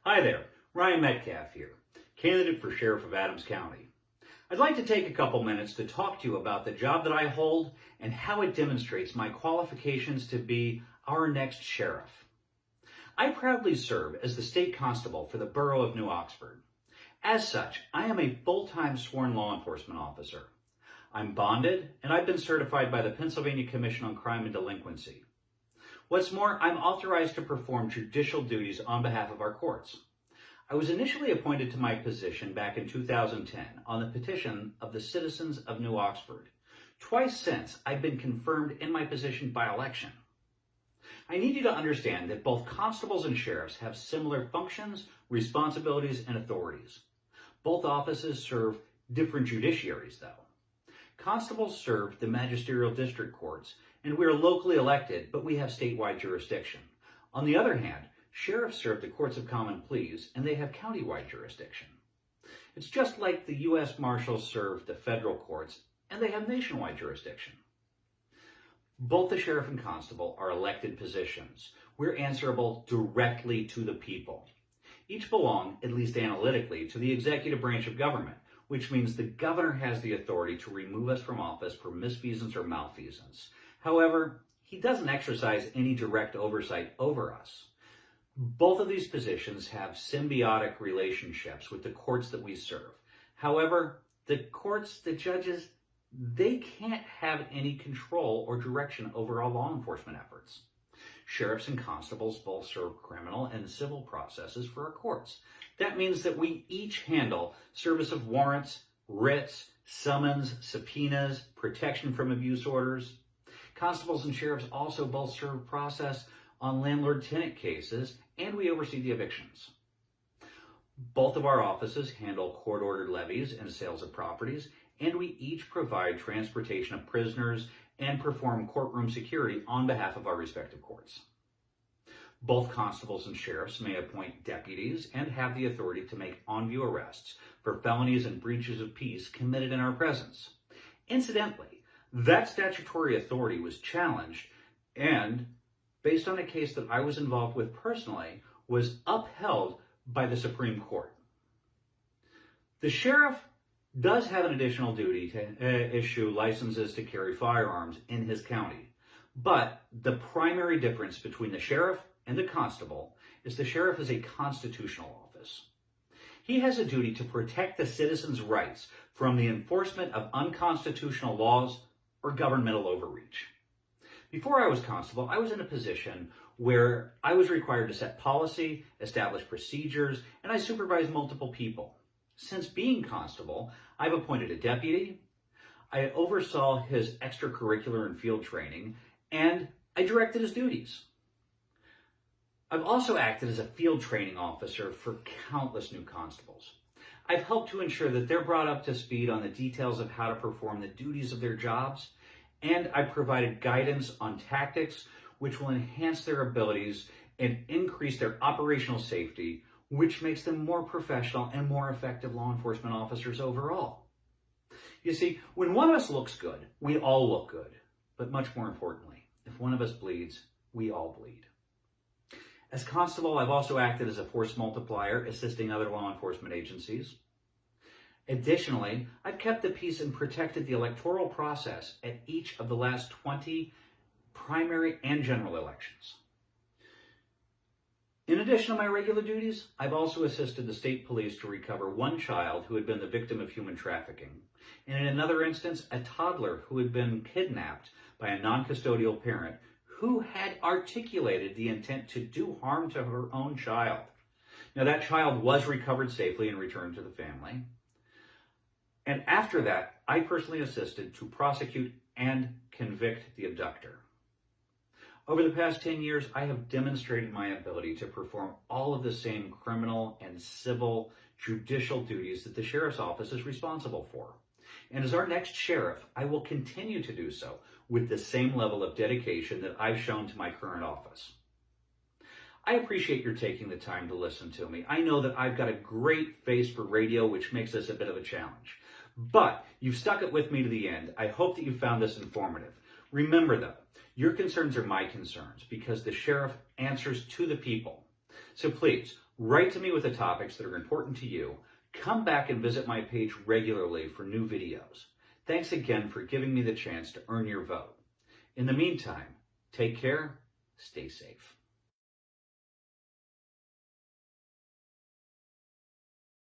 Hi there, Ryan Metcalf here, candidate for Sheriff of Adams County. I'd like to take a couple minutes to talk to you about the job that I hold and how it demonstrates my qualifications to be our next sheriff. I proudly serve as the state constable for the borough of New Oxford. As such, I am a full-time sworn law enforcement officer. I'm bonded, and I've been certified by the Pennsylvania Commission on Crime and Delinquency. What's more, I'm authorized to perform judicial duties on behalf of our courts. I was initially appointed to my position back in 2010 on the petition of the citizens of New Oxford. Twice since, I've been confirmed in my position by election. I need you to understand that both constables and sheriffs have similar functions, responsibilities, and authorities. Both offices serve different judiciaries, though. Constables serve the magisterial district courts, and we are locally elected, but we have statewide jurisdiction. On the other hand, sheriffs serve the courts of common pleas, and they have countywide jurisdiction. It's just like the U.S. Marshals serve the federal courts, and they have nationwide jurisdiction. Both the sheriff and constable are elected positions. We're answerable directly to the people. Each belong, at least analytically, to the executive branch of government, which means the governor has the authority to remove us from office for misfeasance or malfeasance. However, he doesn't exercise any direct oversight over us. Both of these positions have symbiotic relationships with the courts that we serve. However, the courts, the judges, they can't have any control or direction over our law enforcement efforts. Sheriffs and constables both serve criminal and civil processes for our courts. That means that we each handle service of warrants, writs, summons, subpoenas, protection from abuse orders. Constables and sheriffs also both serve process on landlord-tenant cases, and we oversee the evictions. Both of our offices handle court-ordered levies and sales of properties, and we each provide transportation of prisoners and perform courtroom security on behalf of our respective courts. Both constables and sheriffs may appoint deputies and have the authority to make on-view arrests for felonies and breaches of peace committed in our presence. Incidentally, that statutory authority was challenged and, based on a case that I was involved with personally, was upheld by the Supreme Court. The sheriff does have an additional duty to issue licenses to carry firearms in his county. But the primary difference between the sheriff and the constable is the sheriff is a constitutional office. He has a duty to protect the citizens' rights from the enforcement of unconstitutional laws or governmental overreach. Before I was constable, I was in a position where I was required to set policy, establish procedures, and I supervised multiple people. Since being constable, I've appointed a deputy, I oversaw his extracurricular and field training, and I directed his duties. I've also acted as a field training officer for countless new constables. I've helped to ensure that they're brought up to speed on the details of how to perform the duties of their jobs, and I've provided guidance on tactics which will enhance their abilities and increase their operational safety, which makes them more professional and more effective law enforcement officers overall. You see, when one of us looks good, we all look good. But much more importantly, if one of us bleeds, we all bleed. As constable, I've also acted as a force multiplier, assisting other law enforcement agencies. Additionally, I've kept the peace and protected the electoral process at each of the last 20 primary and general elections. In addition to my regular duties, I've also assisted the state police to recover one child who had been the victim of human trafficking, and in another instance, a toddler who had been kidnapped by a non-custodial parent who had articulated the intent to do harm to her own child. Now, that child was recovered safely and returned to the family. And after that, I personally assisted to prosecute and convict the abductor. Over the past 10 years, I have demonstrated my ability to perform all of the same criminal and civil judicial duties that the sheriff's office is responsible for. And as our next sheriff, I will continue to do so with the same level of dedication that I've shown to my current office. I appreciate your taking the time to listen to me. I know that I've got a great face for radio, which makes this a bit of a challenge. But you've stuck it with me to the end. I hope that you found this informative. Remember, though, your concerns are my concerns because the sheriff answers to the people. So please, Write to me with the topics that are important to you. Come back and visit my page regularly for new videos. Thanks again for giving me the chance to earn your vote. In the meantime, take care, stay safe.